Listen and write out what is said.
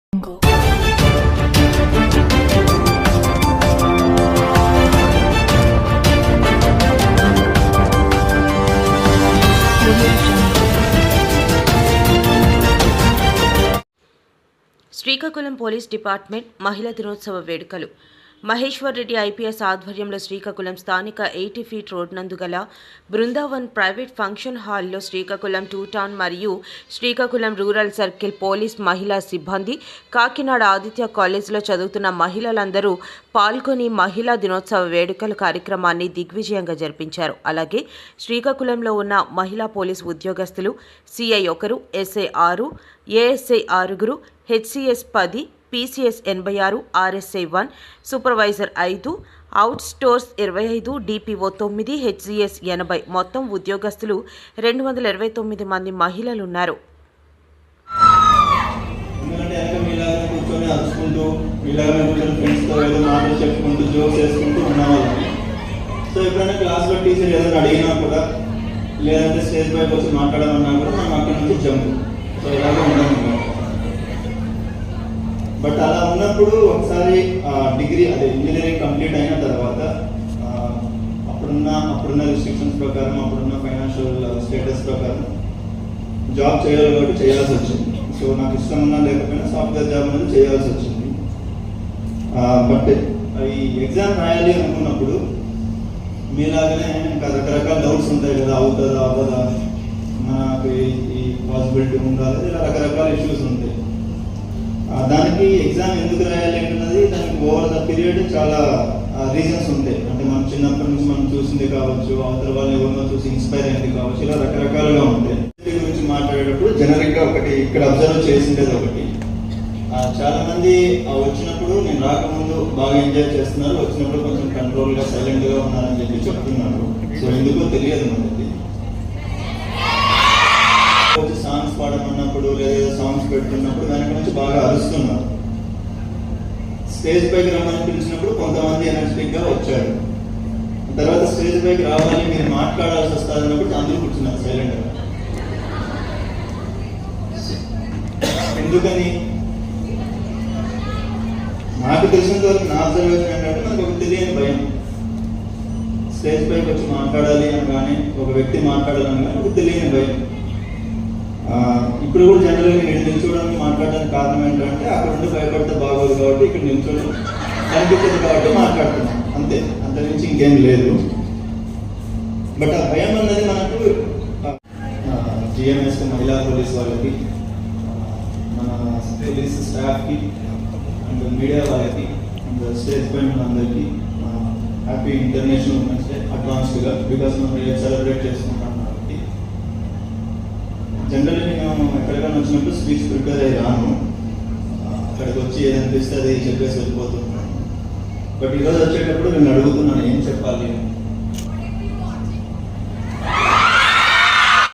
Srikakulam police department మహిళా దినోత్సవ వేడుకలు మహేశ్వర్ రెడ్డి ఐపీఎస్ ఆధ్వర్యంలో శ్రీకాకుళం స్థానిక 80 ఫీట్ రోడ్ నందు గల బృందావన్ ప్రైవేట్ ఫంక్షన్ హాల్లో శ్రీకాకుళం 2 టౌన్ మరియు శ్రీకాకుళం రూరల్ సర్కిల్ పోలీస్ మహిళా సిబ్బంది కాకినాడ ఆదిత్య కాలేజీలో చదువుతున్న మహిళలందరూ పాల్గొని మహిళా దినోత్సవ వేడుకల కార్యక్రమాన్ని దిగ్విజయంగా జరిపించారు. అలాగే శ్రీకాకుళంలో ఉన్న మహిళా పోలీస్ ఉద్యోగస్తులు CI 1, SI 6, ASI 6, HCS 10, PCS 86, RSI 1, supervisor 5, out stores 25, DPO 9, HCS 80 మొత్తం ఉద్యోగస్తులు 229 మంది మహిళలున్నారు. లేదంటే స్టేజ్ పైకి వచ్చి మాట్లాడమన్నా కూడా మనం అక్కడి నుంచి జంపు. సో ఇలాగే ఉండము. బట్ అలా ఉన్నప్పుడు ఒకసారి డిగ్రీ అదే ఇంజనీరింగ్ కంప్లీట్ అయిన తర్వాత అప్పుడున్న రిస్ట్రిక్షన్స్ ప్రకారం, అప్పుడున్న ఫైనాన్షియల్ స్టేటస్ ప్రకారం జాబ్ చేయాలి కాబట్టి చేయాల్సి వచ్చింది. సో నాకు ఇష్టం ఉన్నా లేకపోయినా సాఫ్ట్వేర్ జాబ్ అనేది చేయాల్సి వచ్చింది. బట్ ఈ ఎగ్జామ్ రాయాలి అనుకున్నప్పుడు మీలాగానే ఇంకా రకరకాల డౌట్స్ ఉంటాయి కదా, అవుతుందా అవ్వదా, మనకు ఈ పాసిబిలిటీ ఉండాలి, ఇలా రకరకాల ఇష్యూస్ ఉంటాయి. దానికి ఎగ్జామ్ ఎందుకు రాయాలి అన్నది దానికి ఓవర్ ద పీరియడ్ చాలా రీజన్స్ ఉంటాయి. అంటే మనం చిన్నప్పటి నుంచి మనం చూసింది కావచ్చు, అవతల వాళ్ళు ఎవరినో చూసి ఇన్స్పైర్ అయింది కావచ్చు, ఇలా రకరకాలుగా ఉంటాయి. దీని గురించి మాట్లాడేటప్పుడు జనరిక్గా ఒకటి ఇక్కడ అబ్జర్వ్ చేసిండేది ఒకటి, చాలా మంది వచ్చినప్పుడు నేను రాకముందు బాగా ఎంజాయ్ చేస్తున్నారు, వచ్చినప్పుడు కొంచెం కంట్రోల్గా సైలెంట్గా ఉన్నారని చెప్పి చెప్తున్నారు. సో ఎందుకో తెలియదు మనకి. సాంగ్స్ పాడమన్నప్పుడు లేదా సాంగ్స్ పెడుతున్నప్పుడు వెనక నుంచి బాగా అరుస్తున్నారు. స్టేజ్ పైకి రమ్మని పిలిచినప్పుడు కొంతమంది ఎనర్జెటిక్ గా వచ్చారు. తర్వాత స్టేజ్ పైకి రావాలి, మీరు మాట్లాడాల్సి వస్తుంది అన్నప్పుడు అందరూ కూర్చున్నారు సైలెంట్ గా. ఎందుకని నాకు తెలిసినంత వరకు నా అబ్జర్వేషన్ ఏంటంటే నాకు ఒక తెలియని భయం. స్టేజ్ పైకి వచ్చి మాట్లాడాలి అనగానే, ఒక వ్యక్తి మాట్లాడాలనగానే ఒక తెలియని భయం. ఇప్పుడు కూడా జనరల్గా నేను నిల్చోవడానికి మాట్లాడడానికి కారణం ఏంటంటే అక్కడ ఉండి భయపడితే బాగోదు కాబట్టి ఇక్కడ నిల్చోవడం కనిపించదు కాబట్టి మాట్లాడుతున్నాం, అంతే. అంతకుమించి ఇంకేం లేదు. బట్ ఆ భయం అన్నది మనకు జిఎంఎస్ మహిళా పోలీస్ వాళ్ళకి, మన పోలీస్ స్టాఫ్కి అండ్ మీడియా వాళ్ళకి అండ్ స్టేజ్ పైన అందరికీ హ్యాపీ ఇంటర్నేషనల్ ఉమెన్స్ డే అడ్వాన్స్డ్గా, బికాస్ మనం సెలబ్రేట్ చేసుకుంటాం కాబట్టి. జనరల్లీ నేను ఎక్కడికైనా వచ్చినప్పుడు స్పీచ్ ప్రిపేర్ అయ్యి రాను, అక్కడికి వచ్చి ఏదనిపిస్తే అది చెప్పేసి వెళ్ళిపోతున్నాను. బట్ ఈరోజు వచ్చేటప్పుడు నేను అడుగుతున్నాను ఏం చెప్పాలి.